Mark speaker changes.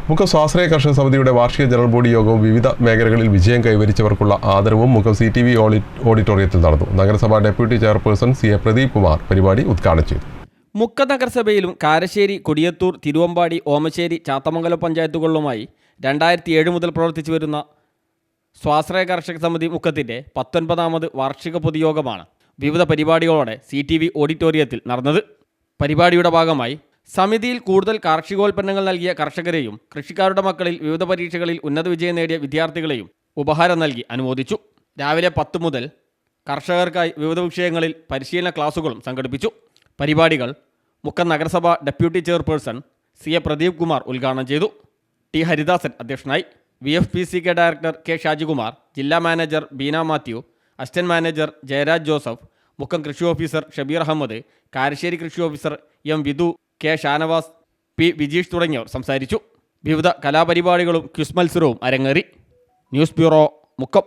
Speaker 1: മുക്കം സ്വാശ്രയ കർഷക സമിതിയുടെ വാർഷിക ജനറൽ ബോഡി യോഗവും വിവിധ മേഖലകളിൽ വിജയം കൈവരിച്ചവർക്കുള്ള ആദരവും മുക്കം CTV ഓഡിറ്റോറിയത്തിൽ നടന്നു. നഗരസഭാ deputy chairperson CA Pradeep Kumar പരിപാടി ഉദ്ഘാടനം ചെയ്തു.
Speaker 2: മുക്കം നഗരസഭയിലും കാരശ്ശേരി, കൊടിയത്തൂർ, തിരുവമ്പാടി, ഓമശ്ശേരി, ചാത്തമംഗലം പഞ്ചായത്തുകളിലുമായി 2007 മുതൽ പ്രവർത്തിച്ചു വരുന്ന സ്വാശ്രയ കർഷക സമിതി മുക്കത്തിൻ്റെ 19ാമത് വാർഷിക പൊതുയോഗമാണ് വിവിധ പരിപാടികളോടെ CTV ഓഡിറ്റോറിയത്തിൽ നടന്നത്. പരിപാടിയുടെ ഭാഗമായി സമിതിയിൽ കൂടുതൽ കാർഷികോൽപ്പന്നങ്ങൾ നൽകിയ കർഷകരെയും കൃഷിക്കാരുടെ മക്കളിൽ വിവിധ പരീക്ഷകളിൽ ഉന്നത വിജയം നേടിയ വിദ്യാർത്ഥികളെയും ഉപഹാരം നൽകി അനുമോദിച്ചു. രാവിലെ 10 മുതൽ കർഷകർക്കായി വിവിധ വിഷയങ്ങളിൽ പരിശീലന ക്ലാസുകളും സംഘടിപ്പിച്ചു. പരിപാടികൾ മുക്കം നഗരസഭ deputy chairperson CA Pradeep Kumar ഉദ്ഘാടനം ചെയ്തു. T ഹരിദാസൻ അധ്യക്ഷനായി. VFPCK ഡയറക്ടർ K ഷാജികുമാർ, ജില്ലാ manager Beena Mathew, assistant manager Jayaraj Joseph, Mukkam കൃഷി ഓഫീസർ ഷബീർ അഹമ്മദ്, കാരശ്ശേരി കൃഷി officer M Vidhu, K Shanavas, P Vijeesh തുടങ്ങിയവർ സംസാരിച്ചു. വിവിധ കലാപരിപാടികളും ക്വിസ് മത്സരവും അരങ്ങേറി. News bureau, Mukkam.